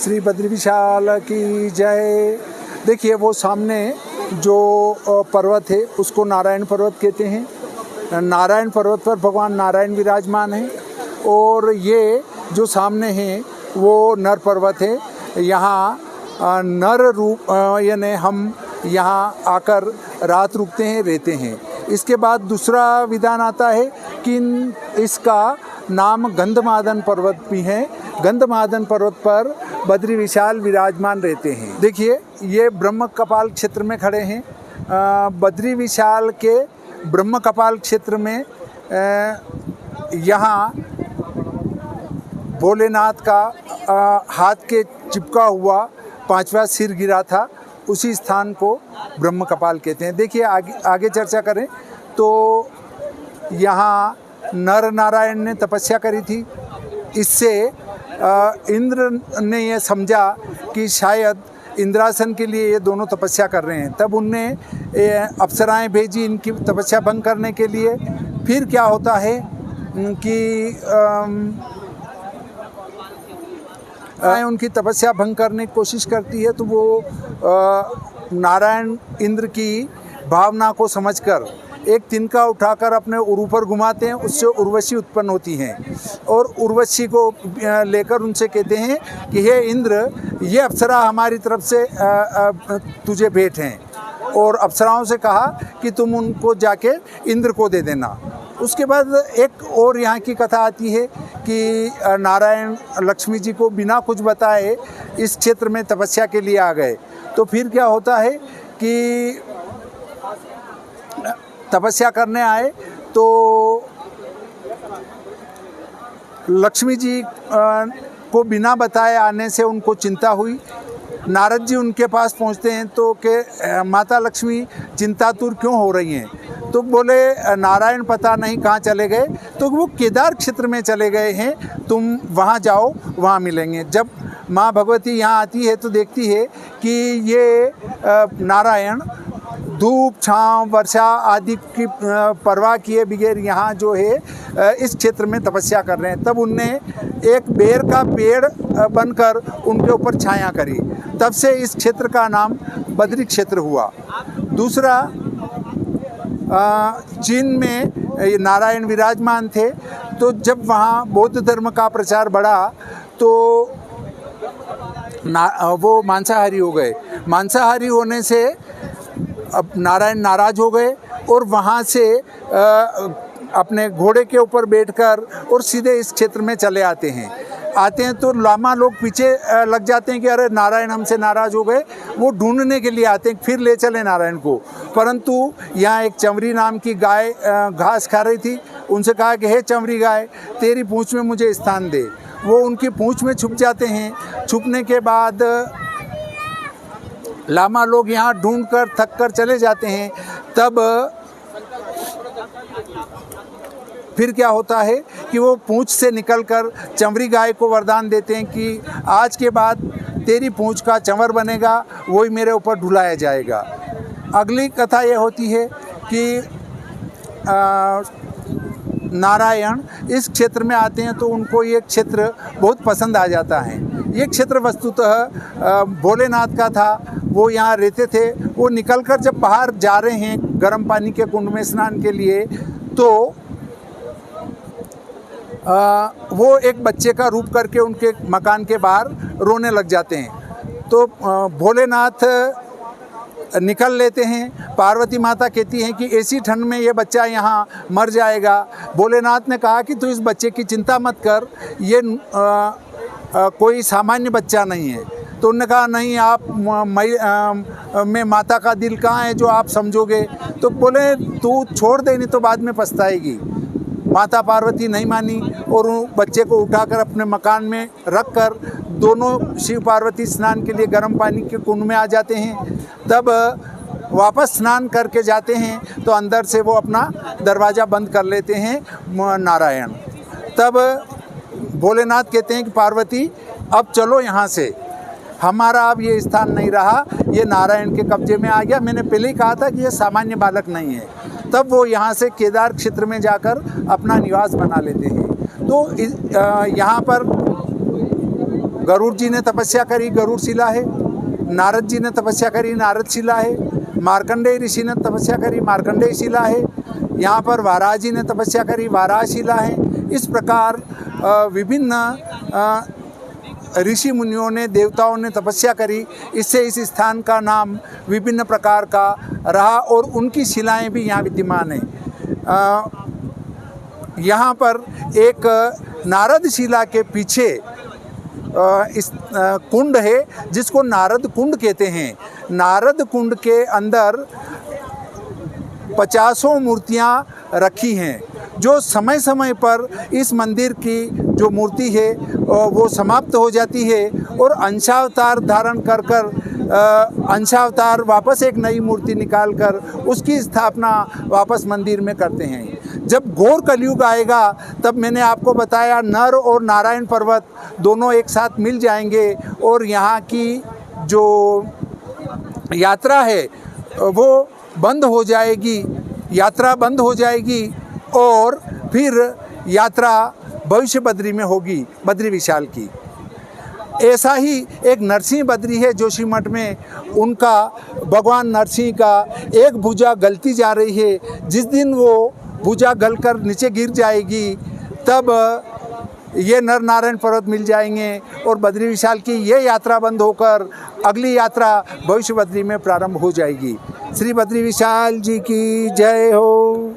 श्री बद्री विशाल की जय। देखिए वो सामने जो पर्वत है उसको नारायण पर्वत कहते हैं। नारायण पर्वत पर भगवान नारायण विराजमान हैं और ये जो सामने है वो नर पर्वत है। यहाँ नर रूप यानी हम यहाँ आकर रात रुकते हैं, रहते हैं। इसके बाद दूसरा विधान आता है कि इसका नाम गंधमादन पर्वत भी है। गंधमादन पर्वत पर बद्री विशाल विराजमान रहते हैं। देखिए ये ब्रह्म कपाल क्षेत्र में खड़े हैं। बद्री विशाल के ब्रह्म कपाल क्षेत्र में यहाँ भोलेनाथ का हाथ के चिपका हुआ 5वां सिर गिरा था, उसी स्थान को ब्रह्म कपाल कहते हैं। देखिए आगे चर्चा करें तो यहाँ नर नारायण ने तपस्या करी थी। इससे इंद्र ने यह समझा कि शायद इंद्रासन के लिए ये दोनों तपस्या कर रहे हैं। तब उनने अप्सराएं भेजी इनकी तपस्या भंग करने के लिए। फिर क्या होता है कि उनकी तपस्या भंग करने की कोशिश करती है तो वो नारायण इंद्र की भावना को समझकर एक तिनका उठाकर अपने ऊपर घुमाते हैं, उससे उर्वशी उत्पन्न होती हैं और उर्वशी को लेकर उनसे कहते हैं कि हे इंद्र, ये अप्सरा हमारी तरफ से तुझे भेंट हैं। और अप्सराओं से कहा कि तुम उनको जाके इंद्र को दे देना। उसके बाद एक और यहाँ की कथा आती है कि नारायण लक्ष्मी जी को बिना कुछ बताए इस क्षेत्र में तपस्या के लिए आ गए। तो फिर क्या होता है कि तपस्या करने आए तो लक्ष्मी जी को बिना बताए आने से उनको चिंता हुई। नारद जी उनके पास पहुंचते हैं तो कि माता लक्ष्मी चिंतातुर क्यों हो रही हैं। तो बोले नारायण पता नहीं कहाँ चले गए, तो वो केदार क्षेत्र में चले गए हैं, तुम वहाँ जाओ, वहाँ मिलेंगे। जब माँ भगवती यहाँ आती है तो देखती है कि ये नारायण धूप छाँव वर्षा आदि की परवाह किए बगैर यहाँ जो है इस क्षेत्र में तपस्या कर रहे हैं। तब उनने एक बेर का पेड़ बनकर उनके ऊपर छाया करी। तब से इस क्षेत्र का नाम बद्री क्षेत्र हुआ। दूसरा, चीन में नारायण विराजमान थे, तो जब वहाँ बौद्ध धर्म का प्रचार बढ़ा तो वो मांसाहारी हो गए। मांसाहारी होने से अब नारायण नाराज हो गए और वहाँ से अपने घोड़े के ऊपर बैठकर और सीधे इस क्षेत्र में चले आते हैं तो लामा लोग पीछे लग जाते हैं कि अरे नारायण हमसे नाराज़ हो गए। वो ढूंढने के लिए आते हैं, फिर ले चले नारायण को। परंतु यहाँ एक चंवरी नाम की गाय घास खा रही थी। उनसे कहा कि हे चंवरी गाय, तेरी पूँछ में मुझे स्थान दे। वो उनकी पूँछ में छुप जाते हैं। छुपने के बाद लामा लोग यहाँ ढूंढकर थक कर चले जाते हैं। तब फिर क्या होता है कि वो पूँछ से निकलकर चंवरी गाय को वरदान देते हैं कि आज के बाद तेरी पूँछ का चंवर बनेगा, वही मेरे ऊपर ढुलाया जाएगा। अगली कथा ये होती है कि नारायण इस क्षेत्र में आते हैं तो उनको ये क्षेत्र बहुत पसंद आ जाता है। ये क्षेत्र वस्तुतः भोलेनाथ का था, वो यहाँ रहते थे। वो निकलकर जब बाहर जा रहे हैं गर्म पानी के कुंड में स्नान के लिए, तो वो एक बच्चे का रूप करके उनके मकान के बाहर रोने लग जाते हैं। तो भोलेनाथ निकल लेते हैं। पार्वती माता कहती हैं कि ऐसी ठंड में ये बच्चा यहाँ मर जाएगा। भोलेनाथ ने कहा कि तू इस बच्चे की चिंता मत कर, ये कोई सामान्य बच्चा नहीं है। तो उन्होंने कहा नहीं, आप में माता का दिल कहाँ है जो आप समझोगे। तो बोले तू छोड़ दे, नहीं तो बाद में पछताएगी। माता पार्वती नहीं मानी और बच्चे को उठाकर अपने मकान में रखकर दोनों शिव पार्वती स्नान के लिए गर्म पानी के कुंड में आ जाते हैं। तब वापस स्नान करके जाते हैं तो अंदर से वो अपना दरवाज़ा बंद कर लेते हैं नारायण। तब भोलेनाथ कहते हैं कि पार्वती अब चलो यहाँ से, हमारा अब ये स्थान नहीं रहा, ये नारायण के कब्जे में आ गया। मैंने पहले ही कहा था कि ये सामान्य बालक नहीं है। तब वो यहाँ से केदार क्षेत्र में जाकर अपना निवास बना लेते हैं। तो यहाँ पर गरुड़ जी ने तपस्या करी, गरुड़ शिला है। नारद जी ने तपस्या करी, नारद शिला है। मार्कंडेय ऋषि ने तपस्या करी, मार्कंडेय शिला है। यहाँ पर वाराह जी ने तपस्या करी, वाराह शिला है। इस प्रकार विभिन्न ऋषि मुनियों ने, देवताओं ने तपस्या करी। इससे इस स्थान का नाम विभिन्न प्रकार का रहा और उनकी शिलाएं भी यहाँ विद्यमान हैं। यहाँ पर एक नारद शिला के पीछे इस कुंड है जिसको नारद कुंड कहते हैं। नारद कुंड के अंदर 50 मूर्तियाँ रखी हैं, जो समय समय पर इस मंदिर की जो मूर्ति है वो समाप्त हो जाती है और अंशावतार धारण कर अंशावतार वापस एक नई मूर्ति निकाल कर उसकी स्थापना वापस मंदिर में करते हैं। जब घोर कलयुग आएगा तब मैंने आपको बताया नर और नारायण पर्वत दोनों एक साथ मिल जाएंगे और यहाँ की जो यात्रा है वो बंद हो जाएगी, यात्रा बंद हो जाएगी और फिर यात्रा भविष्य बद्री में होगी, बद्री विशाल की। ऐसा ही एक नरसिंह बद्री है जोशीमठ में, उनका भगवान नरसिंह का एक भुजा गलती जा रही है। जिस दिन वो भुजा गलकर नीचे गिर जाएगी तब ये नर नारायण पर्वत मिल जाएंगे और बद्री विशाल की ये यात्रा बंद होकर अगली यात्रा भविष्य बद्री में प्रारंभ हो जाएगी। श्री बद्री विशाल जी की जय हो।